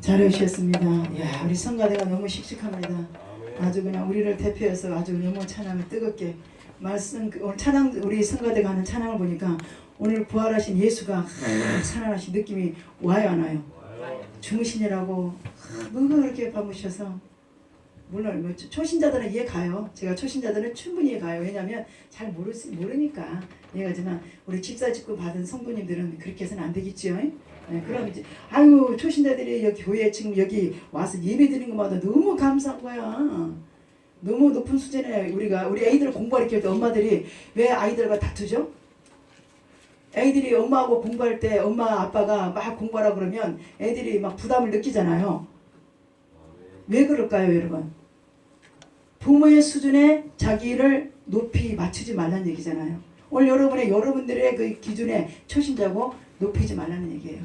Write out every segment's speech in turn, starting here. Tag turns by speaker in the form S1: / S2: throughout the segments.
S1: 잘해주셨습니다. 야, 우리 성가대가 너무 씩씩합니다. 아주 그냥 우리를 대표해서 아주 너무 찬양을 뜨겁게 말씀, 오늘 찬양, 우리 성가대가 하는 찬양을 보니까 오늘 부활하신 예수가 살아나신 느낌이 와요, 안 와요? 주무시느라고 뭐가 그렇게 밤으셔서, 물론 뭐 초신자들은 이해 가요. 제가 초신자들은 충분히 이해 가요. 왜냐하면 잘 모르니까 이해가지만 우리 집사 직분 받은 성도님들은 그렇게 해서는 안 되겠지요. 네, 그럼 이제 아유 초신자들이 여기 교회에 지금 여기 와서 예배 드리는 것마다 너무 감사한 거야. 너무 높은 수준에 우리 애들을 공부할 때 엄마들이 왜 아이들과 다투죠? 애들이 엄마하고 공부할 때 엄마 아빠가 막 공부하라 그러면 애들이 막 부담을 느끼잖아요. 왜 그럴까요, 여러분? 부모의 수준에 자기를 높이 맞추지 말라는 얘기잖아요. 오늘 여러분들의 그 기준에 초신자고 높이지 말라는 얘기예요.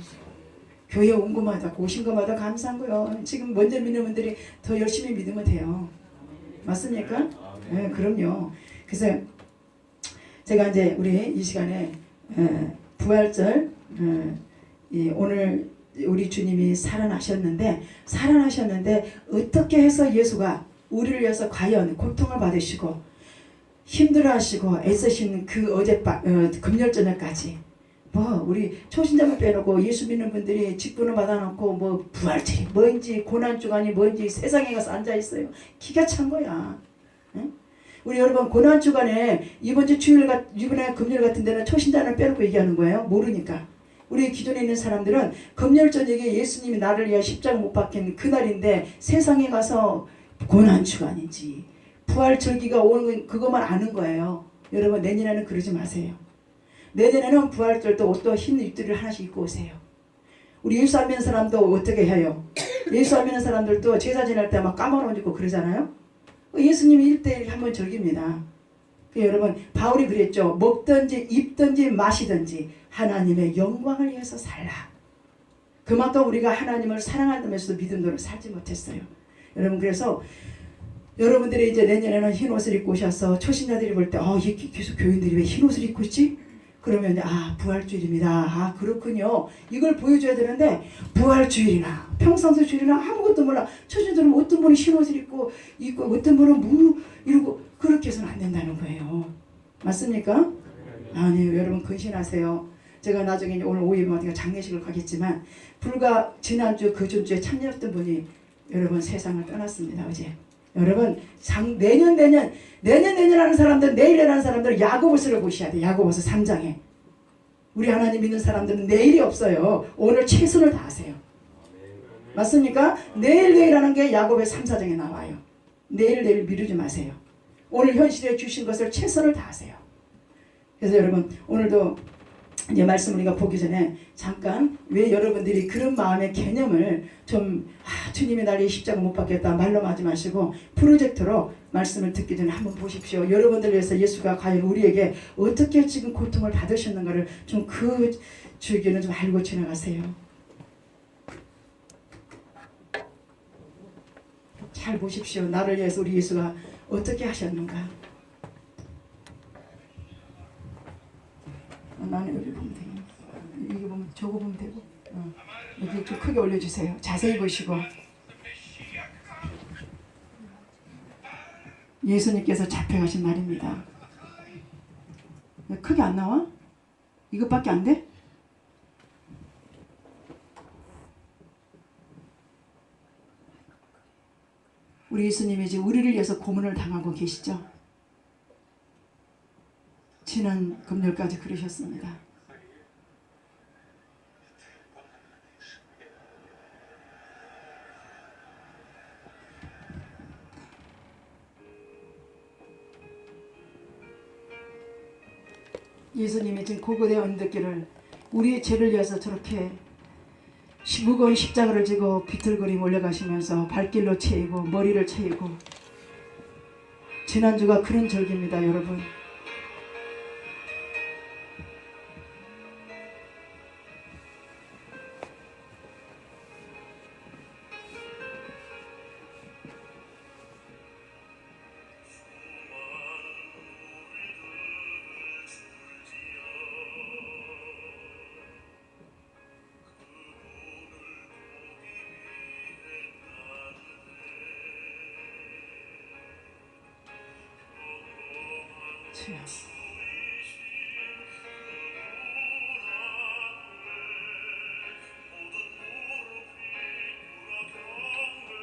S1: 교회 온 것마다 오신 것마다 감사한 거예요. 지금 먼저 믿는 분들이 더 열심히 믿으면 돼요. 맞습니까? 네, 그럼요. 그래서 제가 이제 우리 이 시간에 부활절 오늘 우리 주님이 살아나셨는데 어떻게 해서 예수가 우리를 위해서 과연 고통을 받으시고 힘들어하시고 애쓰신 그 금요일 저녁까지 우리 초신자만 빼놓고 예수 믿는 분들이 직분을 받아놓고 부활절이 뭔지 고난주간이 뭔지 세상에 가서 앉아있어요. 기가 찬 거야. 응? 우리 여러분 고난주간에 이번에 금요일 같은 데는 초신자는 빼놓고 얘기하는 거예요. 모르니까. 우리 기존에 있는 사람들은 금요일 저녁에 예수님이 나를 위해 십자가 못 박힌 그날인데 세상에 가서 고난주간인지 부활절기가 오는 그것만 아는 거예요. 여러분 내년에는 그러지 마세요. 내년에는 부활절도 옷도 흰 입들을 하나씩 입고 오세요. 우리 예수 안 믿는 사람도 어떻게 해요? 예수 안 믿는 사람들도 제사 지낼 때 막 까만 옷 입고 그러잖아요. 예수님이 1대1 한번 절깁니다. 여러분 바울이 그랬죠. 먹든지 입든지 마시든지 하나님의 영광을 위해서 살라. 그만큼 우리가 하나님을 사랑한다면서도 믿음대로 살지 못했어요. 여러분 그래서 여러분들이 이제 내년에는 흰 옷을 입고 오셔서 초신자들이 볼 때 계속 교인들이 왜 흰 옷을 입고 있지? 그러면 이제 부활주일입니다. 그렇군요. 이걸 보여줘야 되는데 부활주일이나 평상수주일이나 아무것도 몰라. 처신들은 어떤 분은 흰옷을 입고 어떤 분은 이러고 그렇게 해서는 안 된다는 거예요. 맞습니까? 아니요. 여러분 근신하세요. 제가 나중에 오늘 오후에 장례식을 가겠지만 불과 지난주 그 전주에 참여했던 분이 여러분 세상을 떠났습니다. 어제. 여러분 내년 하는 사람들 내일 하는 사람들 야고보서를 보셔야 돼요. 야고보서 3장에 우리 하나님 믿는 사람들은 내일이 없어요. 오늘 최선을 다하세요. 맞습니까? 내일 하는 게 야고보의 3, 4장에 나와요. 내일 미루지 마세요. 오늘 현실에 주신 것을 최선을 다하세요. 그래서 여러분 오늘도 이제 말씀 우리가 보기 전에 잠깐 왜 여러분들이 그런 마음의 개념을 좀 주님이 나를 십자가 못 박겠다 말로만 하지 마시고 프로젝트로 말씀을 듣기 전에 한번 보십시오. 여러분들 위해서 예수가 과연 우리에게 어떻게 지금 고통을 받으셨는가를 좀 그 줄기는 좀 알고 지나가세요. 잘 보십시오. 나를 위해서 우리 예수가 어떻게 하셨는가. 나는 여기 보면 되겠네. 이거 보면 저거 보면 되고. 여기 좀 크게 올려주세요. 자세히 보시고. 예수님께서 잡혀가신 말입니다. 크게 안 나와? 이것밖에 안 돼? 우리 예수님이 지금 우리를 위해서 고문을 당하고 계시죠? 지난 금요일까지 그러셨습니다. 예수님이 지금 고고대 언덕길을 우리의 죄를 위해서 저렇게 무거운 십자가를 지고 비틀거리며 올라가시면서 발길로 채이고 머리를 채이고 지난주가 그런 절기입니다. 여러분.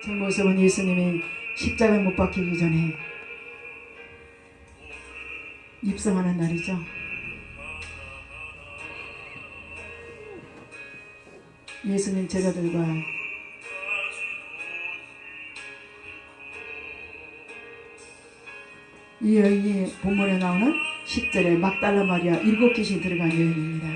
S1: 저 모습은 예수님이 십자가에 못 박히기 전에 입성하는 날이죠. 예수님 제자들과 이 여인이 본문에 나오는 10절에 막달라 마리아 7귀신이 들어간 여인입니다.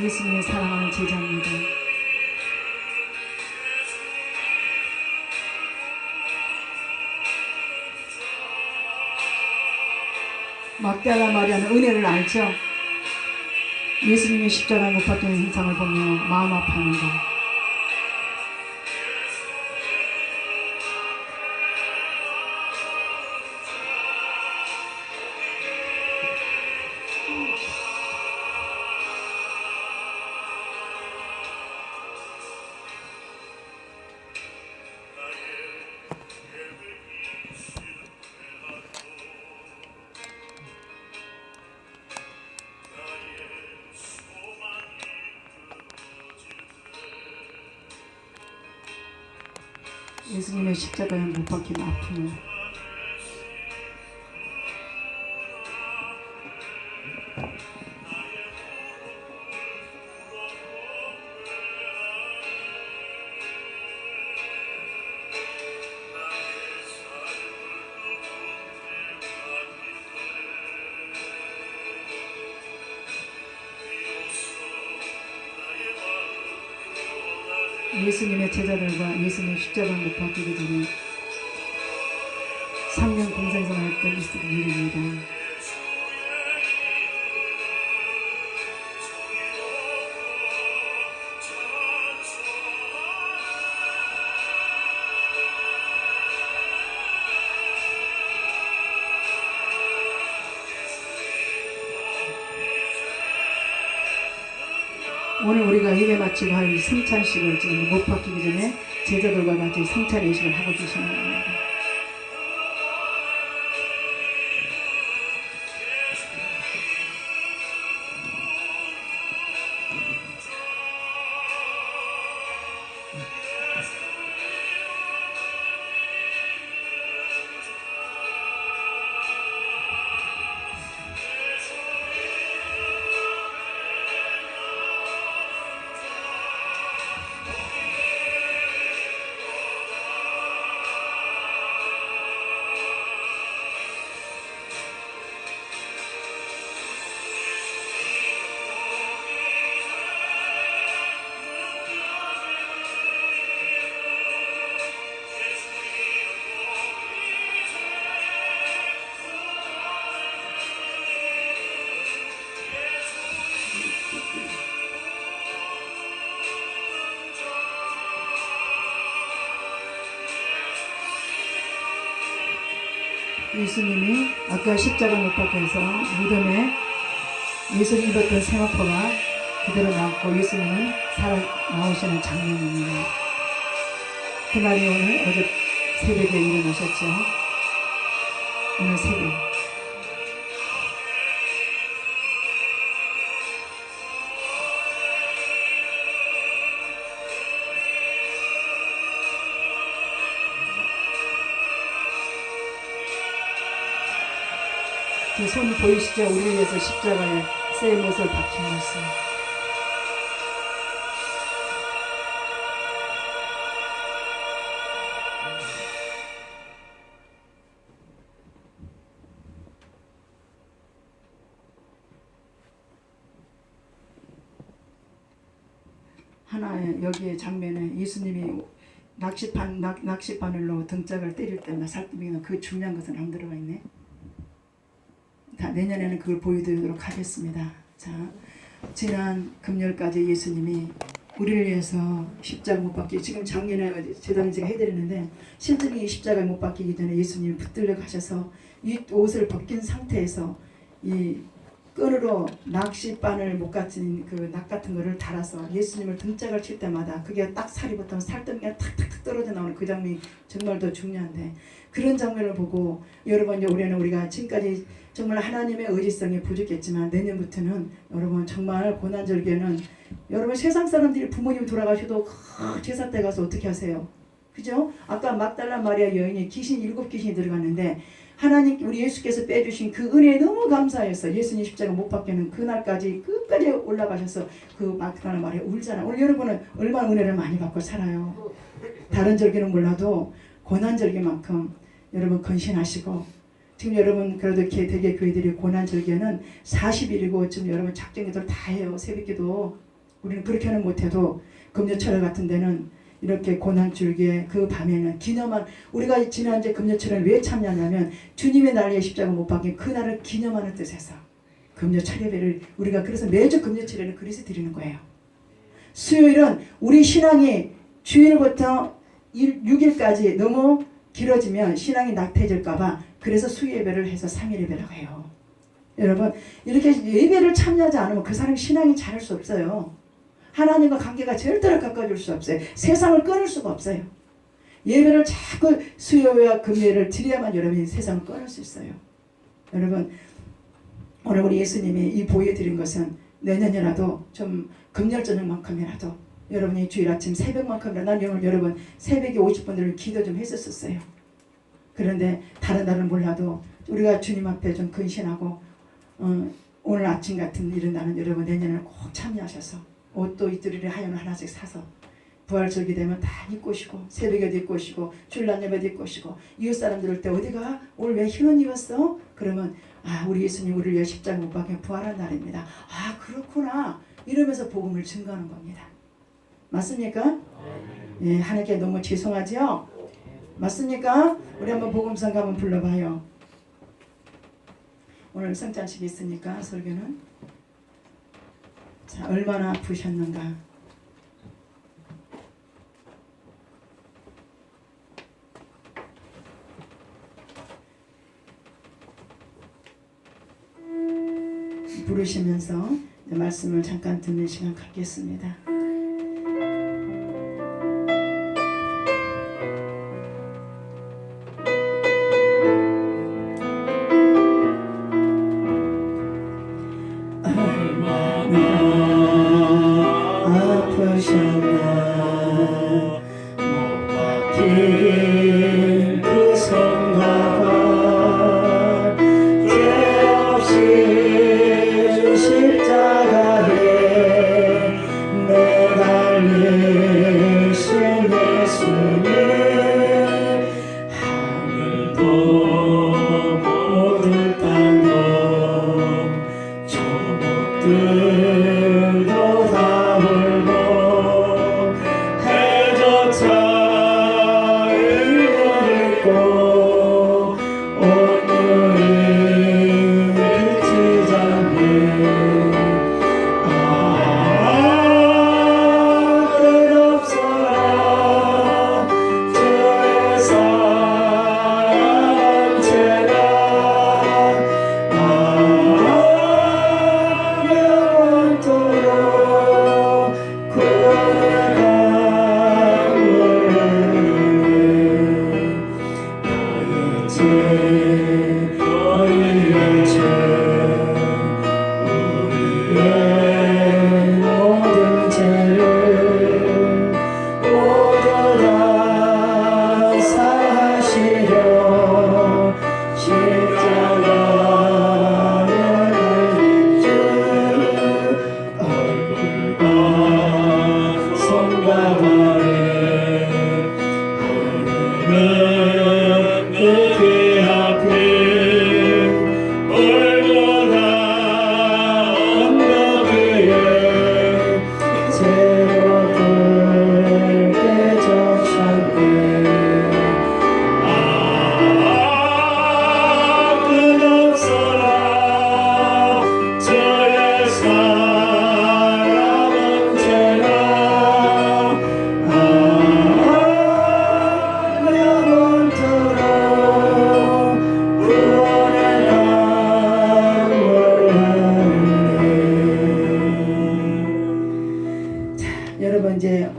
S1: 예수님을 사랑하는 제자입니다. 막달라 마리아는 은혜를 알죠. 예수님이 십자가에 못 박히는 형상을 보며 마음 아파하는 것. 예수님의 십자가에 못 박힌 아픔을 예수님의 제자들과 예수님 십자가 못 박히기 전에 3년 공생생활했던 있었던 일입니다. 오늘 우리가 예배 마치고 할 성찬식을 지금 못 박히기 전에 제자들과 같이 성찬 예식을 하고 계시는 겁니다. 예수님이 아까 십자가 못 박혀서 무덤에 예수님 입었던 생화포가 그대로 나왔고 예수님은 살아 나오시는 장면입니다. 그날이 오늘 어제 새벽에 일어나셨죠. 오늘 새벽. 손 보이시죠? 우리 위해서 십자가에 새 못을 박힌 것을. 하나의 여기에 장면에 예수님이 낚시바늘로 등짝을 때릴 때마다 살구미는 그 중요한 것은 안 들어가 있네. 내년에는 그걸 보여드리도록 하겠습니다. 자, 지난 금요일까지 예수님이 우리를 위해서 십자가 못 박기, 지금 작년에 재단을 제가 해드렸는데 실제로 이 십자가에 못 박히기 전에 예수님이 붙들려 가셔서 이 옷을 벗긴 상태에서 이 끈으로 낚싯바늘 못 같은 그 낙 같은 거를 달아서 예수님을 등짝을 칠 때마다 그게 딱 살이 붙으면 살덩이가 탁탁탁 떨어져 나오는 그 장면이 정말 더 중요한데, 그런 장면을 보고 여러분 이제 올해는 우리가 지금까지 정말 하나님의 의지성이 부족했지만 내년부터는 여러분 정말 고난절기에는 여러분 세상 사람들이 부모님 돌아가셔도 제사 때 가서 어떻게 하세요? 그죠? 아까 막달라 마리아 여인이 귀신 7귀신이 들어갔는데 하나님 우리 예수께서 빼주신 그 은혜에 너무 감사해서 예수님 십자가 못 박히는 그날까지 끝까지 올라가셔서 그 막달라 마리아 울잖아. 오늘 여러분은 얼마나 은혜를 많이 받고 살아요. 다른 절기는 몰라도 고난절기만큼 여러분 건신하시고, 지금 여러분 그래도 이렇게 대개 교회들이 고난절기에는 40일이고 지금 여러분 작정기도를 다 해요. 새벽기도. 우리는 그렇게는 못해도 금요철 같은 데는 이렇게 고난줄기에 그 밤에는 기념한, 우리가 지난주에 금요철을 왜 참여하냐면 주님의 날에 십자가 못 박힌 그날을 기념하는 뜻에서 금요철 예배를 우리가 그래서 매주 금요철에는 그래서 드리는 거예요. 수요일은 우리 신앙이 주일부터 6일까지 너무 길어지면 신앙이 낙태해질까봐 그래서 수요 예배를 해서 3일 예배라고 해요. 여러분 이렇게 예배를 참여하지 않으면 그 사람이 신앙이 자랄 수 없어요. 하나님과 관계가 절대로 가까워질 수 없어요. 세상을 끊을 수가 없어요. 예배를 자꾸 수요와 금요일을 드려야만 여러분이 세상을 끊을 수 있어요. 여러분 오늘 우리 예수님이 이 보여드린 것은 내년이라도 좀 금요일 저녁만큼이라도 여러분이 주일 아침 새벽만큼이라도, 난 여러분 새벽에 50분들을 기도 좀 했었어요. 그런데 다른 날은 몰라도 우리가 주님 앞에 좀 근신하고 오늘 아침 같은 이런 날은 여러분 내년에는 꼭 참여하셔서 옷도 이들이를 하얀 하나씩 사서 부활절기 되면 다 입고 오시고 새벽에도 입고 오시고 주일날 예배도 입고 오시고 이웃 사람들 올 때 어디가 오늘 왜 흰 옷 입었어? 그러면 아 우리 예수님 우리를 위해 십자가 못 박혀 부활한 날입니다. 아 그렇구나 이러면서 복음을 증거하는 겁니다. 맞습니까? 예, 하나님께 너무 죄송하죠? 맞습니까? 우리 한번 복음성 한번 불러봐요. 오늘 성찬식이 있으니까 설교는 자, 얼마나 아프셨는가. 부르시면서 말씀을 잠깐 듣는 시간 갖겠습니다.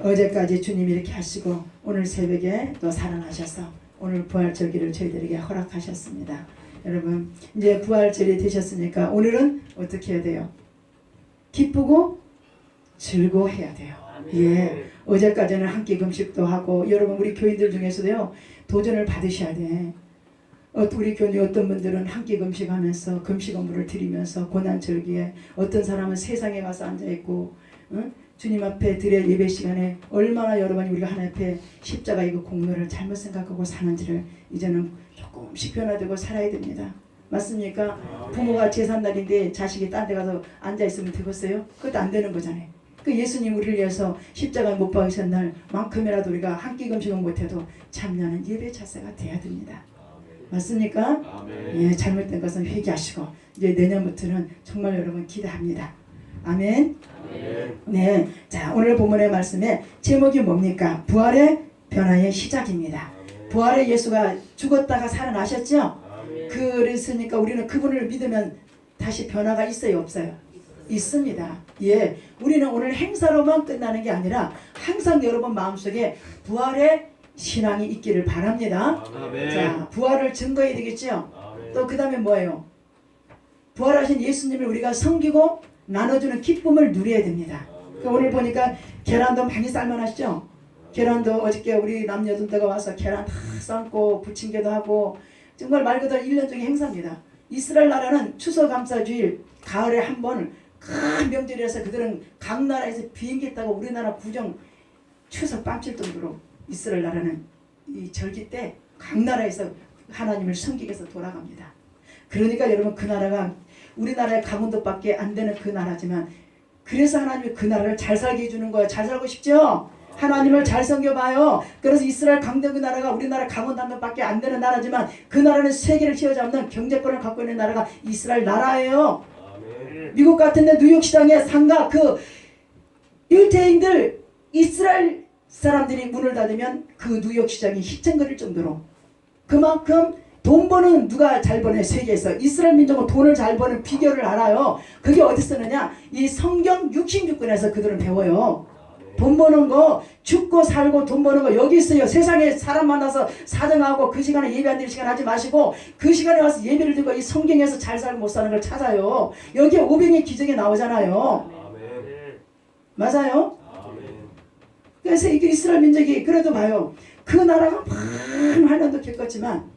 S1: 어제까지 주님이 이렇게 하시고 오늘 새벽에 또 살아나셔서 오늘 부활절기를 저희들에게 허락하셨습니다. 여러분 이제 부활절이 되셨으니까 오늘은 어떻게 해야 돼요? 기쁘고 즐거워해야 돼요. 예, 어제까지는 한 끼 금식도 하고 여러분 우리 교인들 중에서도요 도전을 받으셔야 돼. 우리 교인 어떤 분들은 한 끼 금식하면서 금식 업무를 드리면서 고난절기에 어떤 사람은 세상에 가서 앉아있고 응? 주님 앞에 드릴 예배 시간에 얼마나 여러분이 우리가 하나님 앞에 십자가 이거 공로를 잘못 생각하고 사는지를 이제는 조금씩 변화되고 살아야 됩니다. 맞습니까? 부모가 제삿날인데 자식이 딴 데 가서 앉아있으면 되겠어요? 그것도 안 되는 거잖아요. 그 예수님 우리를 위해서 십자가에 못 박으신 날만큼이라도 우리가 한 끼 금식은 못해도 참여하는 예배 자세가 돼야 됩니다. 맞습니까? 예, 잘못된 것은 회개하시고 이제 내년부터는 정말 여러분 기대합니다. 아멘. 네, 자 오늘 본문의 말씀에 제목이 뭡니까? 부활의 변화의 시작입니다. 부활의 예수가 죽었다가 살아나셨죠? 그랬으니까 우리는 그분을 믿으면 다시 변화가 있어요, 없어요? 있습니다. 예, 우리는 오늘 행사로만 끝나는 게 아니라 항상 여러분 마음속에 부활의 신앙이 있기를 바랍니다. 자, 부활을 증거해야 되겠죠? 또 그 다음에 뭐예요? 부활하신 예수님을 우리가 섬기고 나눠주는 기쁨을 누려야 됩니다. 그러니까 오늘 보니까 계란도 많이 삶아놨죠? 계란도 어저께 우리 남녀들다가 와서 계란 다 삶고 부침개도 하고 정말 말 그대로 1년 중에 행사입니다. 이스라엘 나라는 추수감사주일 가을에 한 번 큰 명절이라서 그들은 각 나라에서 비행기 타고 우리나라 구정 추석 뺨칠 정도로 이스라엘 나라는 이 절기 때 각 나라에서 하나님을 섬기기 위해서 돌아갑니다. 그러니까 여러분 그 나라가 우리나라의 강원도밖에 안 되는 그 나라지만 그래서 하나님이 그 나라를 잘 살게 해주는 거예요. 잘 살고 싶죠? 하나님을 잘 섬겨봐요. 그래서 이스라엘 강대 그 나라가 우리나라 강원남도밖에 안 되는 나라지만 그 나라는 세계를 휘어잡는 경제권을 갖고 있는 나라가 이스라엘 나라예요. 미국 같은데 뉴욕시장에 상가 그 유태인들 이스라엘 사람들이 문을 닫으면 그 뉴욕시장이 희청거릴 정도로 그만큼 돈 버는 누가 잘 버네 세계에서 이스라엘 민족은 돈을 잘 버는 비결을 알아요. 그게 어디 쓰느냐 이 성경 66권에서 그들은 배워요. 돈 버는 거 죽고 살고 돈 버는 거 여기 있어요. 세상에 사람 만나서 사정하고 그 시간에 예배 안 드릴 시간 하지 마시고 그 시간에 와서 예배를 드리고 이 성경에서 잘 살고 못 사는 걸 찾아요. 여기에 오병의 기적이 나오잖아요. 맞아요? 그래서 이게 이스라엘 민족이 그래도 봐요. 그 나라가 많은 환난도 겪었지만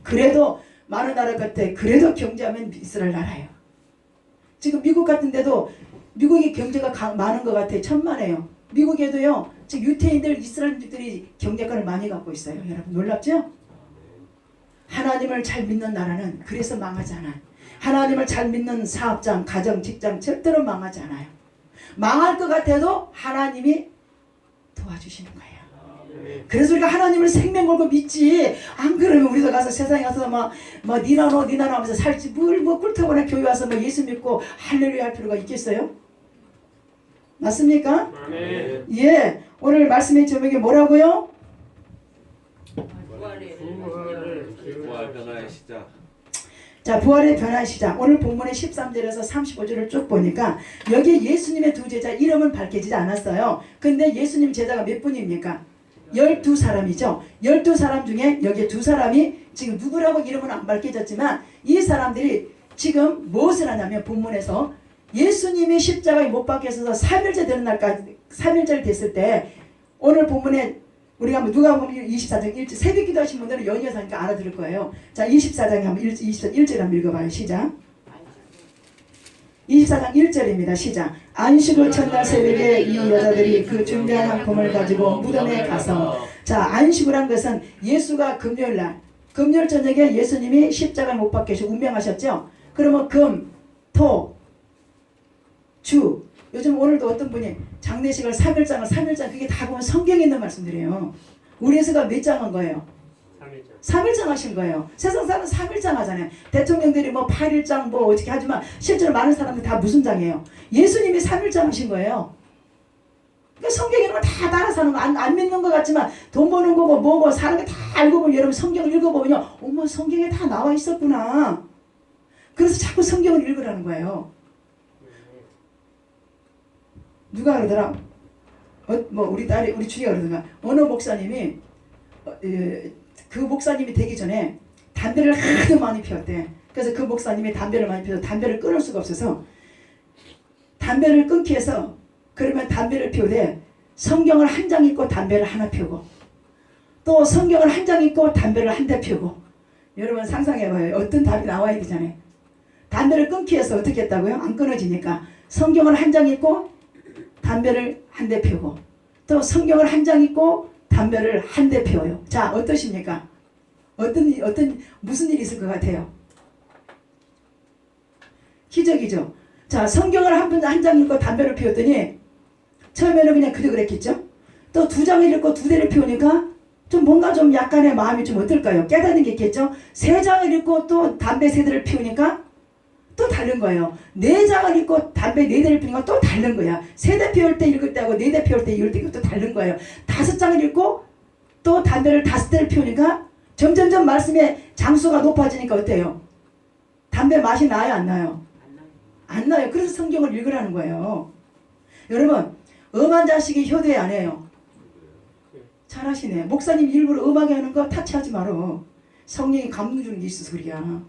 S1: 그래도 많은 나라 같아. 그래도 경제하면 이스라엘 나라예요. 지금 미국 같은 데도 미국이 경제가 많은 것 같아. 천만에요. 미국에도요. 지금 유태인들 이스라엘들이 경제권을 많이 갖고 있어요. 여러분 놀랍죠? 하나님을 잘 믿는 나라는 그래서 망하지 않아요. 하나님을 잘 믿는 사업장, 가정, 직장 절대로 망하지 않아요. 망할 것 같아도 하나님이 도와주시는 거예요. 그래서 우리가 하나님을 생명 걸고 믿지 안 그러면 우리도 가서 세상에 가서 뭐 니나노 하면서 살지 뭘 꿀터보나 교회 와서 뭐 예수 믿고 할렐루야 할 필요가 있겠어요? 맞습니까?
S2: 네.
S1: 예, 오늘 말씀의 제목이 뭐라고요?
S2: 부활 변화의 시작.
S1: 자, 부활의 변화의 시작. 오늘 본문의 13절에서 35절을 쭉 보니까 여기 예수님의 두 제자 이름은 밝혀지지 않았어요. 근데 예수님 제자가 몇 분입니까? 12사람이죠. 12사람 중에 여기 두 사람이 지금 누구라고 이름은 안 밝혀졌지만 이 사람들이 지금 무엇을 하냐면 본문에서 예수님이 십자가에 못 박혀서 3일째 되는 날까지 3일째 됐을 때 오늘 본문에 우리가 누가 보면 24장 1절 새벽 기도하신 분들은 연이어서 하니까 알아들을 거예요. 자 24장에 한번 1절 한번 읽어봐요. 시작. 24장 1절입니다. 시작. 안식일 첫날 새벽에 이 여자들이 그 준비한 한 폼을 가지고 무덤에 가서 자 안식일한 것은 예수가 금요일날 금요일 저녁에 예수님이 십자가에 못 박혀서 운명하셨죠. 그러면 금, 토, 주 요즘 오늘도 어떤 분이 장례식을 3일장 그게 다 보면 성경에 있는 말씀들이에요. 우리 예수가 몇 장 한 거예요? 3일장 하신 거예요. 세상 사람은 3일장 하잖아요. 대통령들이 뭐 8일장 뭐 어떻게 하지만 실제로 많은 사람들 다 무슨 장이에요? 예수님이 3일장 하신 거예요. 그러니까 성경에 있는 거 다 따라 사는 거 안 믿는 것 같지만 돈 버는 거고 뭐고 사는 거 다 알고 보면 여러분 성경을 읽어보면요. 어머 성경에 다 나와 있었구나. 그래서 자꾸 성경을 읽으라는 거예요. 누가 그러더라? 뭐 우리 딸이 우리 주희가 그러던가 어느 목사님이 그 목사님이 되기 전에 담배를 하도 많이 피웠대. 그래서 그 목사님이 담배를 많이 피워서 담배를 끊을 수가 없어서 담배를 끊기 위해서 그러면 담배를 피우되 성경을 한 장 읽고 담배를 하나 피우고 또 성경을 한 장 읽고 담배를 한 대 피우고 여러분 상상해봐요. 어떤 답이 나와야 되잖아요. 담배를 끊기 위해서 어떻게 했다고요? 안 끊어지니까 성경을 한 장 읽고 담배를 한 대 피우고 또 성경을 한 장 읽고 담배를 한 대 피워요. 자 어떠십니까? 무슨 일이 있을 것 같아요? 기적이죠. 자 성경을 한 장 읽고 담배를 피웠더니 처음에는 그냥 그랬겠죠. 또 두 장을 읽고 두 대를 피우니까 좀 뭔가 좀 약간의 마음이 좀 어떨까요? 깨닫는 게 있겠죠. 세 장을 읽고 또 담배 세 대를 피우니까 또 다른 거예요. 네 장을 읽고 담배 네 대를 피우니까 또 다른 거야. 세 대 피울 때 읽을 때하고 네 대 피울 때 읽을 때 또 다른 거예요. 다섯 장을 읽고 또 담배를 다섯 대를 피우니까 점점점 말씀의 장수가 높아지니까 어때요? 담배 맛이 나요? 안 나요? 안 나요. 그래서 성경을 읽으라는 거예요. 여러분 엄한 자식이 효도에 안 해요. 잘하시네. 목사님 일부러 엄하게 하는 거 타치하지 말어. 성령이 감동 주는 게 있어서 그래야.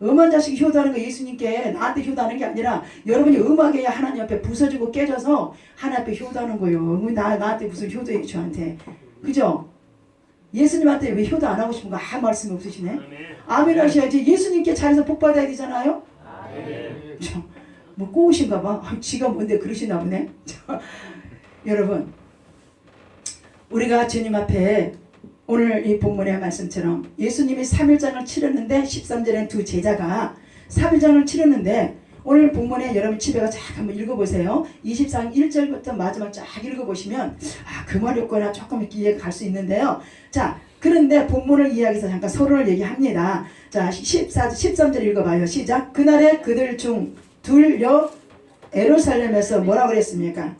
S1: 엄한 자식이 효도하는 거 예수님께 나한테 효도하는 게 아니라 여러분이 엄하게 해야 하나님 앞에 부서지고 깨져서 하나님 앞에 효도하는 거예요. 나한테 무슨 효도해 저한테. 그죠? 예수님한테 왜 효도 안 하고 싶은 거 아무 말씀이 없으시네. 아멘 하셔야지. 예수님께 잘해서 복 받아야 되잖아요. 뭐 꼬우신가 봐. 지가 뭔데 그러시나 보네. 여러분 우리가 주님 앞에 오늘 이 본문의 말씀처럼 예수님이 3일장을 치렀는데 13절엔 두 제자가 3일장을 치렀는데 오늘 본문에 여러분 집에 가서 쫙 한번 읽어보세요. 24장 1절부터 마지막 쫙 읽어보시면 그 말이었구나 조금 이렇게 이해가 갈 수 있는데요. 자, 그런데 본문을 이야기해서 잠깐 서론을 얘기합니다. 자, 13절 읽어봐요. 시작. 그날에 그들 중 둘여 예루살렘에서 뭐라고 그랬습니까?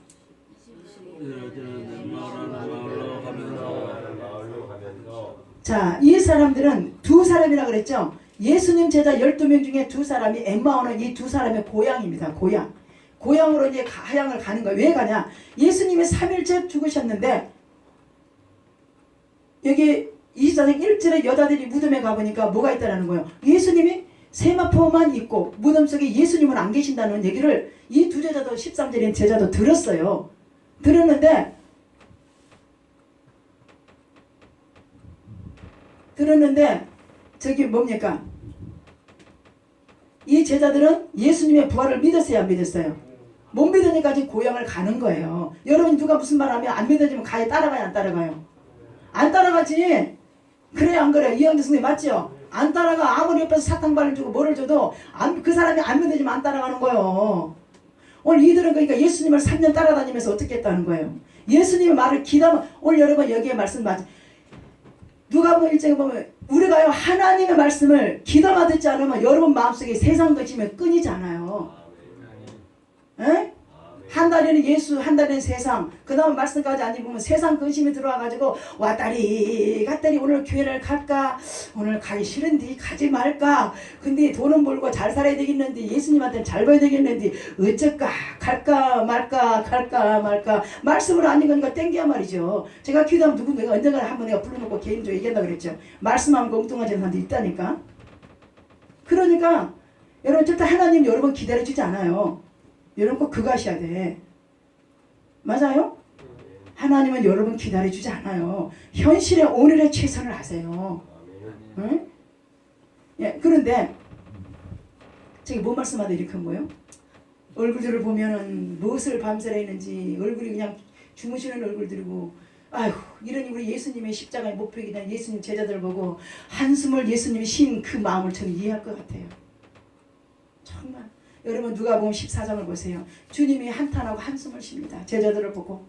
S1: 자, 이 사람들은 두 사람이라 그랬죠. 예수님 제자 12명 중에 두 사람이 엠마오는 이 두 사람의 고향입니다. 고향으로 이제 가양을 가는 거예요. 왜 가냐? 예수님이 3일째 죽으셨는데 여기 24장 1절에 여자들이 무덤에 가보니까 뭐가 있다는 거예요. 예수님이 세마포만 있고 무덤 속에 예수님은 안 계신다는 얘기를 이 두 제자도 13절인 제자도 들었어요. 들었는데 저기 뭡니까? 이 제자들은 예수님의 부활을 믿었어요, 안 믿었어요? 못 믿으니까 지금 고향을 가는 거예요. 여러분 누가 무슨 말 하면 안 믿어지면 가야 따라가요, 안 따라가요? 안 따라가지. 그래 안 그래? 이영재 선생님 맞죠? 안 따라가. 아무리 옆에서 사탕발을 주고 뭐를 줘도 그 사람이 안 믿어지면 안 따라가는 거예요. 오늘 이들은 그러니까 예수님을 3년 따라다니면서 어떻게 했다는 거예요? 예수님의 말을 기다면 오늘 여러분 여기에 말씀 맞죠? 누가복음 1장에 보면 우리가요 하나님의 말씀을 귀담아 듣지 않으면 여러분 마음속에 세상 것이면 끊이잖아요. 에? 한 달에는 예수, 한 달에는 세상, 그 다음 말씀까지 안 입으면 세상 근심이 들어와가지고 왔다리 갔다리 오늘 교회를 갈까? 오늘 가기 싫은데 가지 말까? 근데 돈은 벌고 잘 살아야 되겠는데 예수님한테는 잘 봐야 되겠는데 어쩔까? 갈까 말까? 갈까 말까? 말씀을 안 읽으니까 땡겨야 말이죠. 제가 기도하면 누구 내가 언젠가 한번 내가 불러놓고 개인적으로 얘기한다 그랬죠. 말씀하면 엉뚱하지 않은 사람도 있다니까. 그러니까 여러분 절대 하나님 여러분 기다려주지 않아요. 여러분 꼭 그거 하셔야 돼. 맞아요? 하나님은 여러분 기다려주지 않아요. 현실에 오늘의 최선을 하세요. 응? 예, 그런데 저기 뭐 말씀하다 이렇게 한 거예요? 얼굴들을 보면은 무엇을 밤새라 했는지 얼굴이 그냥 주무시는 얼굴들이고 아휴 이러니 우리 예수님의 십자가의 목표이기 때문에 예수님 제자들 보고 한숨을 예수님이 쉰 그 마음을 저는 이해할 것 같아요. 정말 여러분 누가복음 14장을 보세요. 주님이 한탄하고 한숨을 쉽니다. 제자들을 보고.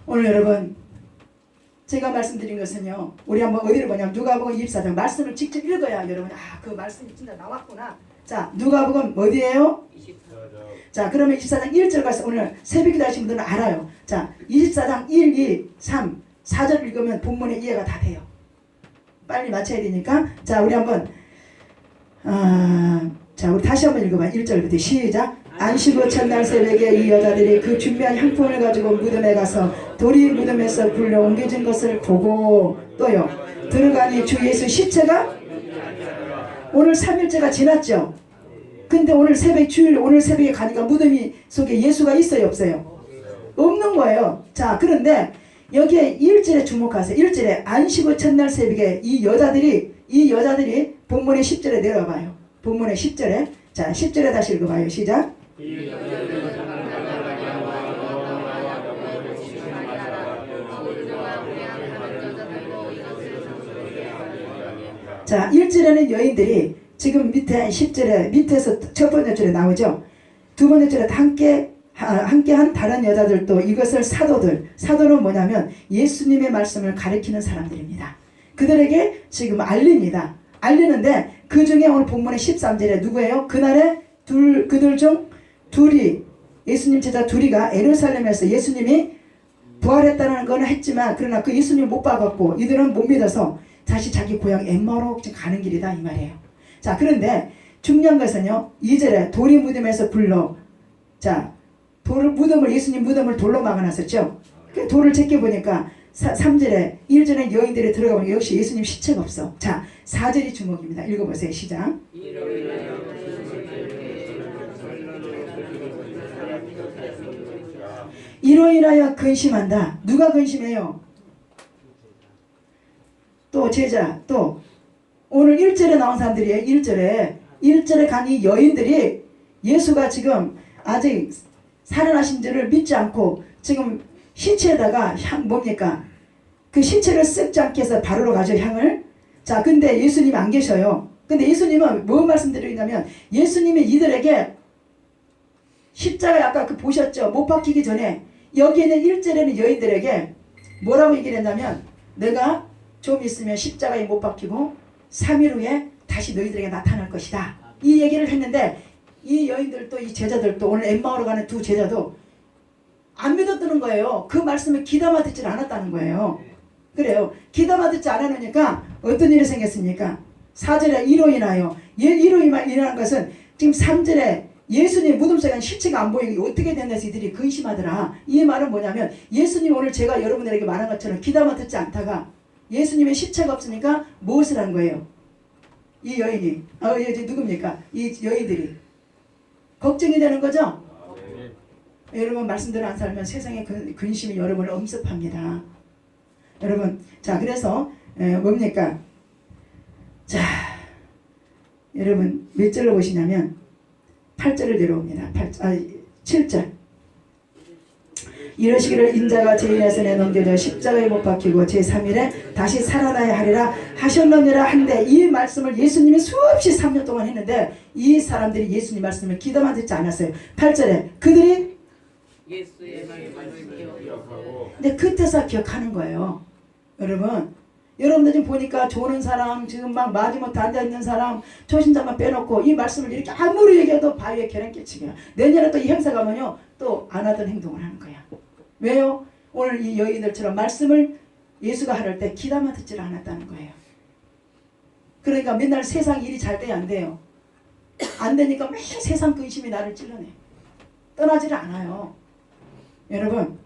S1: 오늘 여러분 제가 말씀드린 것은요. 우리 한번 어디를 보냐면 누가복음 24장 말씀을 직접 읽어야 여러분 그 말씀이 진짜 나왔구나. 자 누가복음 어디예요? 24장. 자 그러면 24장 1절 가서 오늘 새벽기도 하신 분들은 알아요. 자 24장 1, 2, 3, 4절 읽으면 본문의 이해가 다 돼요. 빨리 맞춰야 되니까 자 우리 한번 자 우리 다시 한번 읽어봐. 1절부터 시작. 안식 후 첫날 새벽에 이 여자들이 그 준비한 향품을 가지고 무덤에 가서 돌이 무덤에서 굴려 옮겨진 것을 보고 또요 들어가니 주 예수 시체가 오늘 3일째가 지났죠. 근데 오늘 새벽 주일 오늘 새벽에 가니까 무덤 속에 예수가 있어요 없어요? 없는 거예요. 자 그런데 여기에 1절에 주목하세요. 1절에 안식 후 첫날 새벽에 이 여자들이 본문의 10절에 내려와봐요. 본문의 10절에 자 10절에 다시 읽어봐요. 시작. 자 1절에는 여인들이 지금 밑에 10절에 밑에서 첫 번째 줄에 나오죠. 두 번째 줄에 함께한 다른 여자들도 이것을 사도는 뭐냐면 예수님의 말씀을 가리키는 사람들입니다. 그들에게 지금 알립니다. 알리는데 그 중에 오늘 본문의 13절에 누구예요? 그날에 그들 중 둘이 예수님 제자 둘이가 예루살렘에서 예수님이 부활했다는 건 했지만 그러나 그 예수님을 못 봐갖고 이들은 못 믿어서 다시 자기 고향 엠마오로 가는 길이다 이 말이에요. 자 그런데 중요한 것은요 2절에 돌이 무덤에서 굴러 자 예수님 무덤을 돌로 막아놨었죠. 그 돌을 제껴보니까 3절에 1절에 여인들이 들어가 보니까 역시 예수님 시체가 없어. 자 4절이 주목입니다. 읽어보세요. 시작. 이로 인하여 근심한다. 누가 근심해요? 또 제자 또 오늘 1절에 나온 사람들이에요. 1절에 간 이 여인들이 예수가 지금 아직 살아나신 줄을 믿지 않고 지금 신체에다가 뭡니까? 그 신체를 썩지 않게 해서 바로로 가죠 향을. 자 근데 예수님이 안 계셔요. 근데 예수님은 뭐 말씀드리냐면 예수님이 이들에게 십자가에 아까 그 보셨죠? 못 박히기 전에 여기에는 1절에는 여인들에게 뭐라고 얘기를 했냐면 내가 좀 있으면 십자가에 못 박히고 3일 후에 다시 너희들에게 나타날 것이다. 이 얘기를 했는데 이 여인들도 이 제자들도 오늘 엠마오로 가는 두 제자도 안 믿었다는 거예요. 그 말씀을 귀담아 듣질 않았다는 거예요. 그래요. 귀담아 듣지 않았으니까 어떤 일이 생겼습니까? 4절에 이로 인하여 이로 인한 것은 지금 3절에 예수님 무덤 속에 실체가 안 보이고 어떻게 됐는지 이들이 근심하더라. 이 말은 뭐냐면 예수님 오늘 제가 여러분들에게 말한 것처럼 귀담아 듣지 않다가 예수님의 실체가 없으니까 무엇을 한 거예요? 이 여인이 누굽니까? 이 여인들이 걱정이 되는 거죠? 여러분 말씀대로 안 살면 세상의 근심이 여러분을 엄습합니다. 여러분 자 그래서 뭡니까? 자 여러분 몇 절로 보시냐면 8절을 내려옵니다. 7절 이러시기를 인자가 제2의 손에 넘겨져 십자가에 못 박히고 제3일에 다시 살아나야 하리라 하셨느니라 한데 이 말씀을 예수님이 수없이 3년 동안 했는데 이 사람들이 예수님 말씀을 귀담아 듣지 않았어요. 8절에 그들이
S3: 예수의 말씀을 기억하고
S1: 근데 그때서 기억하는 거예요. 여러분들 지금 보니까 조는 사람 지금 막 마지못해 앉아있는 사람 초신자만 빼놓고 이 말씀을 이렇게 아무리 얘기해도 바위에 계란 끼치게요. 내년에 또 이 행사 가면요 또 안 하던 행동을 하는 거야. 왜요? 오늘 이 여인들처럼 말씀을 예수가 하를 때 귀담아 듣지를 않았다는 거예요. 그러니까 맨날 세상 일이 잘 돼야 안 돼요. 안 되니까 매일 세상 근심이 나를 찔러내. 떠나지를 않아요. 여러분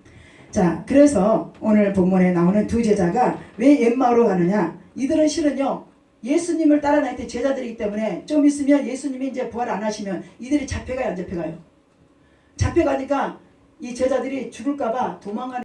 S1: 자 그래서 오늘 본문에 나오는 두 제자가 왜 엠마오로 가느냐. 이들은 실은요 예수님을 따라 다닐 때 제자들이기 때문에 좀 있으면 예수님이 이제 부활 안 하시면 이들이 잡혀가요 안 잡혀가요? 잡혀가니까 이 제자들이 죽을까봐 도망가는